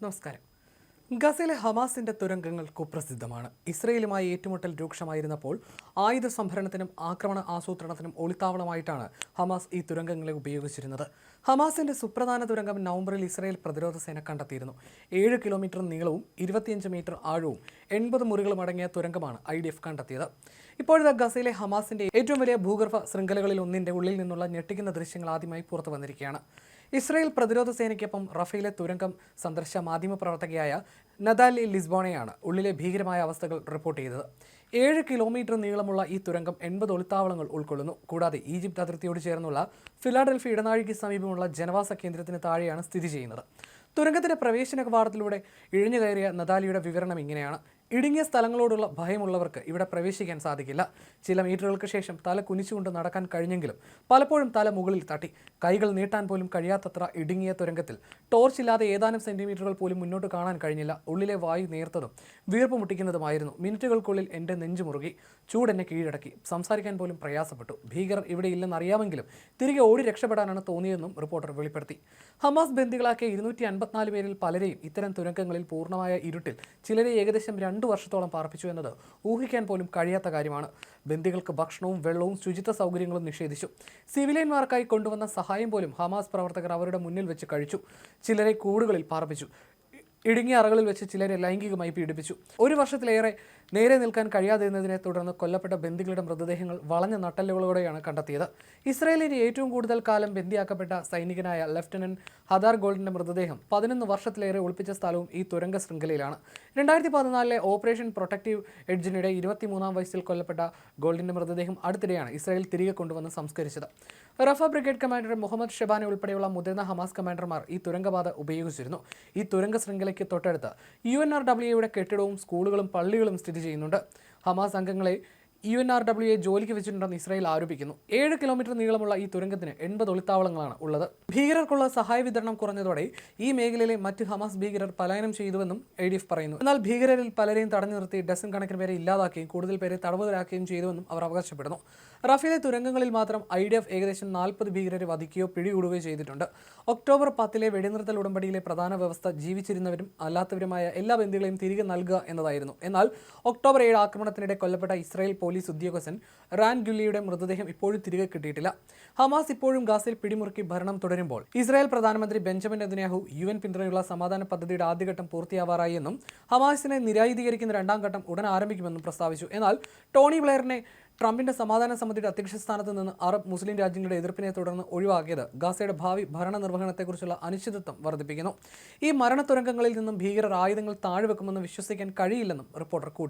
നമസ്കാരം. ഗസയിലെ ഹമാസിന്റെ തുരങ്കങ്ങൾ കുപ്രസിദ്ധമാണ്. ഇസ്രയേലുമായി ഏറ്റുമുട്ടൽ രൂക്ഷമായിരുന്നപ്പോൾ ആയുധ സംഭരണത്തിനും ആക്രമണ ആസൂത്രണത്തിനും ഒളിത്താവളമായിട്ടാണ് ഹമാസ് ഈ തുരങ്കങ്ങളെ ഉപയോഗിച്ചിരുന്നത്. ഹമാസിന്റെ സുപ്രധാന തുരങ്കം നവംബറിൽ ഇസ്രയേൽ പ്രതിരോധ സേന കണ്ടെത്തിയിരുന്നു. 7 കിലോമീറ്റർ നീളവും 25 മീറ്റർ ആഴവും 80 മുറികളും അടങ്ങിയ തുരങ്കമാണ് IDF കണ്ടെത്തിയത്. ഇപ്പോഴത്തെ ഗസയിലെ ഹമാസിന്റെ ഏറ്റവും വലിയ ഭൂഗർഭ ശൃംഖലകളിൽ ഒന്നിന്റെ ഉള്ളിൽ നിന്നുള്ള ഞെട്ടിക്കുന്ന ദൃശ്യങ്ങൾ ആദ്യമായി പുറത്തു വന്നിരിക്കുകയാണ്. ഇസ്രയേൽ പ്രതിരോധ സേനയ്ക്കൊപ്പം റഫേലെ തുരങ്കം സന്ദർശിച്ച മാധ്യമപ്രവർത്തകയായ നതാലി ലിസ്ബോണയാണ് ഉള്ളിലെ ഭീകരമായ അവസ്ഥകൾ റിപ്പോർട്ട് ചെയ്തത്. 7 കിലോമീറ്റർ നീളമുള്ള ഈ തുരങ്കം 80 ഒളിത്താവളങ്ങൾ ഉൾക്കൊള്ളുന്നു. കൂടാതെ ഈജിപ്ത് അതിർത്തിയോട് ചേർന്നുള്ള ഫിലാഡൽഫി ഇടനാഴിക്ക് സമീപമുള്ള ജനവാസ കേന്ദ്രത്തിന് താഴെയാണ് സ്ഥിതി ചെയ്യുന്നത്. തുരങ്കത്തിന്റെ പ്രവേശന കവാടത്തിലൂടെ ഇഴഞ്ഞു കയറിയ നതാലിയുടെ വിവരണം ഇങ്ങനെയാണ്: ഇടുങ്ങിയ സ്ഥലങ്ങളോടുള്ള ഭയമുള്ളവർക്ക് ഇവിടെ പ്രവേശിക്കാൻ സാധിക്കില്ല. ചില മീറ്ററുകൾക്ക് ശേഷം തല കുനിച്ചുകൊണ്ട് നടക്കാൻ കഴിഞ്ഞെങ്കിലും പലപ്പോഴും തല മുകളിൽ തട്ടി. കൈകൾ നീട്ടാൻ പോലും കഴിയാത്തത്ര ഇടുങ്ങിയ തുരങ്കത്തിൽ ടോർച്ചില്ലാതെ ഏതാനും സെന്റിമീറ്ററുകൾ പോലും മുന്നോട്ട് കാണാൻ കഴിഞ്ഞില്ല. ഉള്ളിലെ വായു നേർത്തതും വീർപ്പ് മുട്ടിക്കുന്നതുമായിരുന്നു. മിനിറ്റുകൾക്കുള്ളിൽ എൻ്റെ നെഞ്ചു മുറുകി. ചൂടെന്നെ കീഴടക്കി. സംസാരിക്കാൻ പോലും പ്രയാസപ്പെട്ടു. ഭീകരർ ഇവിടെ ഇല്ലെന്നറിയാമെങ്കിലും തിരികെ ഓടി രക്ഷപ്പെടാനാണ് തോന്നിയതെന്നും റിപ്പോർട്ടർ വെളിപ്പെടുത്തി. ഹമാസ് ബന്ദികളാക്കിയ 254 പേരിൽ പലരെയും ഇത്തരം തുരങ്കങ്ങളിൽ പൂർണ്ണമായ ഇരുട്ടിൽ, ചിലരെ ഏകദേശം 2 വർഷത്തോളം പാർപ്പിച്ചു എന്നത് ഊഹിക്കാൻ പോലും കഴിയാത്ത കാര്യമാണ്. ബന്ദികൾക്ക് ഭക്ഷണവും വെള്ളവും ശുചിത്വ സൗകര്യങ്ങളും നിഷേധിച്ചു. സിവിലിയന്മാർക്കായി കൊണ്ടുവന്ന സഹായം പോലും ഹമാസ് പ്രവർത്തകർ അവരുടെ മുന്നിൽ വെച്ച് കഴിച്ചു. ചിലരെ കൂടുകളിൽ പാർപ്പിച്ചു. ഇടുങ്ങിയ അറകളിൽ വെച്ച് ചിലരെ ലൈംഗികമായി പീഡിപ്പിച്ചു. 1 വർഷത്തിലേറെ നേരെ നിൽക്കാൻ കഴിയാതിരുന്നതിനെ തുടർന്ന് കൊല്ലപ്പെട്ട ബന്ദികളുടെ മൃതദേഹങ്ങൾ വളഞ്ഞ നട്ടെല്ലുകളോടെയാണ് കണ്ടെത്തിയത്. ഇസ്രായേലിന്റെ ഏറ്റവും കൂടുതൽ കാലം ബന്ദിയാക്കപ്പെട്ട സൈനികനായ ലഫ്റ്റനന്റ് ഹദാർ ഗോൾഡിന്റെ മൃതദേഹം 11 വർഷത്തിലേറെ ഒളിപ്പിച്ച സ്ഥലവും ഈ തുരങ്ക ശൃംഖലയിലാണ്. 2014 ഓപ്പറേഷൻ പ്രൊട്ടക്റ്റീവ് എഡ്ജിനിടെ 23-ാം വയസ്സിൽ കൊല്ലപ്പെട്ട ഗോൾഡിന്റെ മൃതദേഹം അടുത്തിടെയാണ് ഇസ്രായേൽ തിരികെ കൊണ്ടുവന്ന് സംസ്കരിച്ചത്. റഫ ബ്രിഗേഡ് കമാൻഡർ മുഹമ്മദ് ഷെബാനെ ഉൾപ്പെടെയുള്ള മുതിർന്ന ഹമാസ് കമാൻഡർമാർ ഈ തുരങ്കപാത ഉപയോഗിച്ചിരുന്നു. ഈ തുരങ്ക ശൃംഖലയ്ക്ക് തൊട്ടടുത്ത് UNRWAയുടെ കെട്ടിടവും സ്കൂളുകളും പള്ളികളും സ്ഥിതി ചെയ്യുന്നുണ്ട്. ഹമാസ് അംഗങ്ങളെ UNRWA ജോലിക്ക് വെച്ചിട്ടുണ്ടെന്ന് ഇസ്രായേൽ ആരോപിക്കുന്നു. 7 കിലോമീറ്റർ നീളമുള്ള ഈ തുരങ്കത്തിന് 80 ഒളിത്താവളങ്ങളാണ് ഉള്ളത്. ഭീകരർക്കുള്ള സഹായ വിതരണം കുറഞ്ഞതോടെ ഈ മേഖലയിലെ മറ്റ് ഹമാസ് ഭീകരർ പലായനം ചെയ്തുവെന്നും IDF പറയുന്നു. എന്നാൽ ഭീകരരിൽ പലരെയും തടഞ്ഞു നിർത്തി ഡസൻ കണക്കിന് പേരെ ഇല്ലാതാക്കുകയും കൂടുതൽ പേരെ തടവുകാരാക്കുകയും ചെയ്തുവെന്നും അവർ അവകാശപ്പെടുന്നു. റഫേലെ തുരങ്കങ്ങളിൽ മാത്രം IDF ഏകദേശം 40 ഭീകരരെ വധിക്കുകയോ പിടികൂടുകയോ ചെയ്തിട്ടുണ്ട്. ഒക്ടോബർ 10 വെടിനിർത്തൽ ഉടമ്പടിയിലെ പ്രധാന വ്യവസ്ഥ ജീവിച്ചിരുന്നവരും അല്ലാത്തവരുമായ എല്ലാ ബന്ദികളെയും തിരികെ നൽകുക എന്നതായിരുന്നു. എന്നാൽ ഒക്ടോബർ 7 ആക്രമണത്തിനിടെ കൊല്ലപ്പെട്ട ഇസ്രായേൽ പോലീസ് ഉദ്യോഗസ്ഥൻ റാൻ ഗുല്ലിയുടെ മൃതദേഹം ഇപ്പോഴും തിരികെ കിട്ടിയിട്ടില്ല. ഹമാസ് ഇപ്പോഴും ഗാസയിൽ പിടിമുറുക്കി ഭരണം തുടരുമ്പോൾ ഇസ്രായേൽ പ്രധാനമന്ത്രി ബെഞ്ചമിൻ നെതന്യാഹു UN പിന്തുണയുള്ള സമാധാന പദ്ധതിയുടെ ആദ്യഘട്ടം പൂർത്തിയാവാറായി എന്നും ഹമാസിനെ നിരായുധീകരിക്കുന്ന 2ാം ഘട്ടം ഉടൻ ആരംഭിക്കുമെന്നും പ്രസ്താവിച്ചു. എന്നാൽ ടോണി ബ്ലെയറിനെ ട്രംപിന്റെ സമാധാന സമിതിയുടെ അധ്യക്ഷ സ്ഥാനത്ത് നിന്ന് അറബ് മുസ്ലിം രാജ്യങ്ങളുടെ എതിർപ്പിനെ തുടർന്ന് ഒഴിവാക്കിയത് ഗാസയുടെ ഭാവി ഭരണ നിർവഹണത്തെക്കുറിച്ചുള്ള അനിശ്ചിതത്വം വർദ്ധിപ്പിക്കുന്നു. ഈ മരണ തുരങ്കങ്ങളിൽ നിന്നും ഭീകരർ ആയുധങ്ങൾ താഴ്വെക്കുമെന്ന് വിശ്വസിക്കാൻ കഴിയില്ലെന്നും റിപ്പോർട്ടർ കൂട്ടി.